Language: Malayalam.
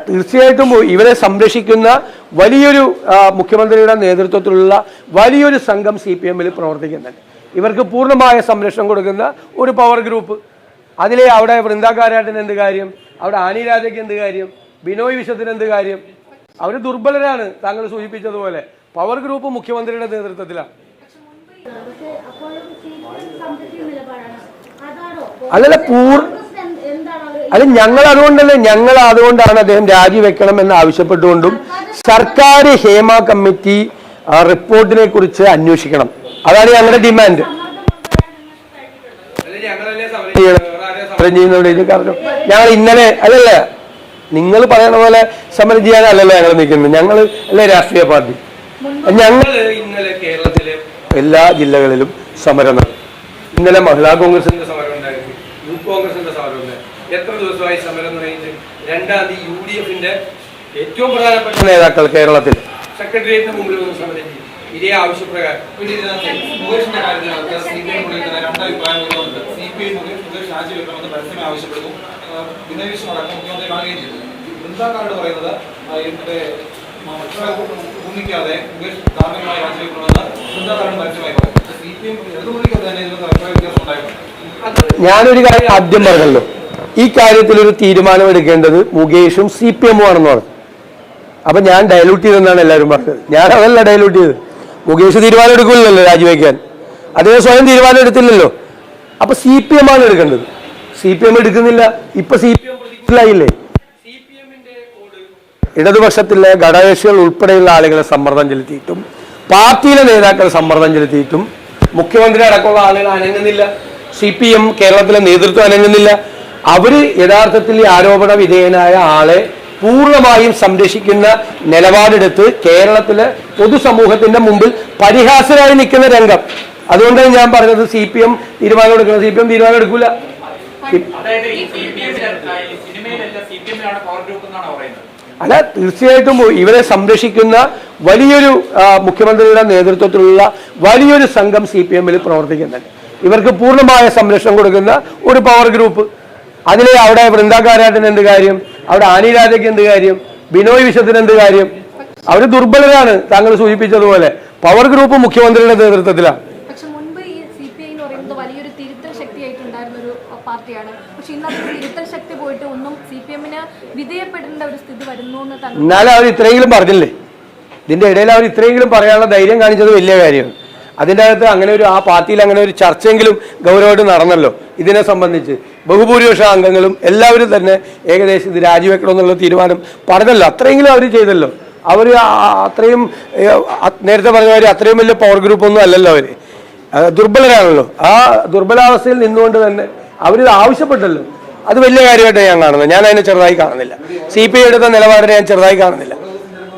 തീർച്ചയായിട്ടും ഇവരെ സംരക്ഷിക്കുന്ന വലിയൊരു മുഖ്യമന്ത്രിയുടെ നേതൃത്വത്തിലുള്ള വലിയൊരു സംഘം CPM-ൽ പ്രവർത്തിക്കുന്നുണ്ട്. ഇവർക്ക് പൂർണ്ണമായ സംരക്ഷണം കൊടുക്കുന്ന ഒരു പവർ ഗ്രൂപ്പ്. അതിലെ അവിടെ വൃന്ദാകാരാട്ടിന് എന്ത് കാര്യം, അവിടെ ആനി രാജയ്ക്ക് എന്ത് കാര്യം, ബിനോയ് വിശ്വത്തിന് എന്ത് കാര്യം? അവർ ദുർബലരാണ്. താങ്കൾ സൂചിപ്പിച്ചതുപോലെ പവർ ഗ്രൂപ്പ് മുഖ്യമന്ത്രിയുടെ നേതൃത്വത്തിലാണ്. അല്ലല്ല അല്ല ഞങ്ങൾ അതുകൊണ്ടാണ് അദ്ദേഹം രാജിവെക്കണം എന്ന് ആവശ്യപ്പെട്ടുകൊണ്ടും സർക്കാർ ഹേമ കമ്മിറ്റി റിപ്പോർട്ടിനെ കുറിച്ച് അന്വേഷിക്കണം. അതാണ് ഞങ്ങളുടെ ഡിമാൻഡ്. കാരണം ഞങ്ങൾ ഇന്നലെ അല്ലല്ല നിങ്ങൾ പറയുന്ന പോലെ സമരം ചെയ്യാനല്ലല്ലോ ഞങ്ങൾ നിൽക്കുന്നത്. ഞങ്ങൾ അല്ലേ രാഷ്ട്രീയ പാർട്ടി. ഞങ്ങൾ ഇന്നലെ കേരളത്തിലെ എല്ലാ ജില്ലകളിലും സമരം നടത്തി. ഇന്നലെ മഹിളാ കോൺഗ്രസിന്റെ സമരം ഉണ്ടായിരുന്നു, യൂത്ത് കോൺഗ്രസിന്റെ സമരം ഉണ്ടായിരുന്നു. എത്ര ദിവസമായി സമരം നടത്തി? 2-ാം തീയതി UDF-ന്റെ ഏറ്റവും പ്രധാനപ്പെട്ട നേതാക്കൾ കേരളത്തിൽ സെക്രട്ടേറിയറ്റിന് മുമ്പിൽ വന്ന് സമരം ചെയ്യും. ഇതേ ആവശ്യപ്രകാരം ആവശ്യപ്പെടുന്നു. വിനയവിശ്വം അടക്കം മുഖ്യമന്ത്രി കാണുകയും ചെയ്തു. വൃന്ദാക്കാരോട് പറയുന്നത് ഭൂമിക്കാതെ ധാർമ്മികമായി രാജിവെക്കണമെന്ന് വൃന്ദാക്കാരോട് പരസ്യമായി പറയും. CPM ഇടതുമുന്നണിക്ക് തന്നെ ഇതിനകത്ത് അഭിപ്രായ വ്യത്യാസം ഉണ്ടായിരുന്നു. ഞാനൊരു കാര്യം ആദ്യം പറഞ്ഞല്ലോ, ഈ കാര്യത്തിൽ ഒരു തീരുമാനം എടുക്കേണ്ടത് മുകേഷും CPM-ഉം ആണെന്ന് പറഞ്ഞു. അപ്പൊ ഞാൻ ഡയലൂട്ട് ചെയ്തെന്നാണ് എല്ലാവരും പറഞ്ഞത്. ഞാൻ അതല്ല ഡയലൂട്ട് ചെയ്ത്. മുകേഷ് തീരുമാനം എടുക്കില്ലല്ലോ രാജിവെക്കാൻ. അദ്ദേഹം സ്വയം തീരുമാനം എടുത്തില്ലല്ലോ. അപ്പൊ CPM ആണ് എടുക്കേണ്ടത്. CPM എടുക്കുന്നില്ല. ഇപ്പൊ CPM പ്രതികൂലായില്ലേ? ഇടതുപക്ഷത്തിലെ ഘടകകക്ഷികൾ ഉൾപ്പെടെയുള്ള ആളുകളെ സമ്മർദ്ദം ചെലുത്തിയിട്ടും പാർട്ടിയിലെ നേതാക്കൾ സമ്മർദ്ദം ചെലുത്തിയിട്ടും മുഖ്യമന്ത്രി അടക്കമുള്ള ആളുകൾ അനങ്ങുന്നില്ല. CPM കേരളത്തിലെ നേതൃത്വം അനങ്ങുന്നില്ല. അവര് യഥാർത്ഥത്തിൽ ഈ ആരോപണ വിധേയനായ ആളെ പൂർണ്ണമായും സംരക്ഷിക്കുന്ന നിലപാടെടുത്ത് കേരളത്തിലെ പൊതുസമൂഹത്തിന്റെ മുമ്പിൽ പരിഹാസരായി നിൽക്കുന്ന രംഗം. അതുകൊണ്ടാണ് ഞാൻ പറഞ്ഞത് CPM തീരുമാനം എടുക്കണം. CPM തീരുമാനം എടുക്കൂല. അല്ല തീർച്ചയായിട്ടും ഇവരെ സംരക്ഷിക്കുന്ന വലിയൊരു മുഖ്യമന്ത്രിയുടെ നേതൃത്വത്തിലുള്ള വലിയൊരു സംഘം CPM-ൽ പ്രവർത്തിക്കുന്നുണ്ട്. ഇവർക്ക് പൂർണ്ണമായ സംരക്ഷണം കൊടുക്കുന്ന ഒരു പവർ ഗ്രൂപ്പ്. അതിലെ അവിടെ വൃന്ദാകാരാട്ടിന് എന്ത് കാര്യം, അവിടെ ആനി രാജയ്ക്ക് എന്ത് കാര്യം, ബിനോയ് വിശ്വത്തിന് എന്ത് കാര്യം? അവർ ദുർബലരാണ്. താങ്കൾ സൂചിപ്പിച്ചതുപോലെ പവർ ഗ്രൂപ്പ് മുഖ്യമന്ത്രിയുടെ നേതൃത്വത്തിലാണ്. പക്ഷെ മുൻപ് ഈ CPI എന്ന് പറയുന്നത് വലിയൊരു തിരുത്തൽ ശക്തിയായിട്ടുണ്ടായിരുന്ന ഒരു പാർട്ടിയാണ്. പക്ഷെ ഇന്നത്തെ തിരുത്തൽ ശക്തി പോയിട്ട് ഒന്നും CPM-ന് വിധേയപ്പെടേണ്ട ഒരു സ്ഥിതി വരുന്നു എന്ന് തന്നെ. എന്നാലും അവർ ഇത്രയെങ്കിലും പറഞ്ഞില്ലേ? ഇതിന്റെ ഇടയിൽ അവർ ഇത്രയെങ്കിലും പറയാനുള്ള ധൈര്യം കാണിച്ചത് വലിയ കാര്യമാണ്. അതിൻ്റെ അകത്ത് അങ്ങനെ ഒരു ആ പാർട്ടിയിൽ അങ്ങനെ ഒരു ചർച്ചയെങ്കിലും ഗൗരവമായിട്ട് നടന്നല്ലോ. ഇതിനെ സംബന്ധിച്ച് ബഹുഭൂരിപക്ഷ അംഗങ്ങളും എല്ലാവരും തന്നെ ഏകദേശം ഇത് രാജിവെക്കണമെന്നുള്ള തീരുമാനം പറഞ്ഞല്ലോ. അത്രയെങ്കിലും അവർ ചെയ്തല്ലോ. അവർ അത്രയും നേരത്തെ പറഞ്ഞ മാതിരി അത്രയും വലിയ പവർ ഗ്രൂപ്പൊന്നും അല്ലല്ലോ. അവർ ദുർബലരാണല്ലോ. ആ ദുർബലാവസ്ഥയിൽ നിന്നുകൊണ്ട് തന്നെ അവരിത് ആവശ്യപ്പെട്ടല്ലോ. അത് വലിയ കാര്യമായിട്ട് ഞാൻ കാണുന്നത്. ഞാൻ അതിനെ ചെറുതായി കാണുന്നില്ല. CPI എടുത്ത നിലപാടിനെ ഞാൻ ചെറുതായി കാണുന്നില്ല.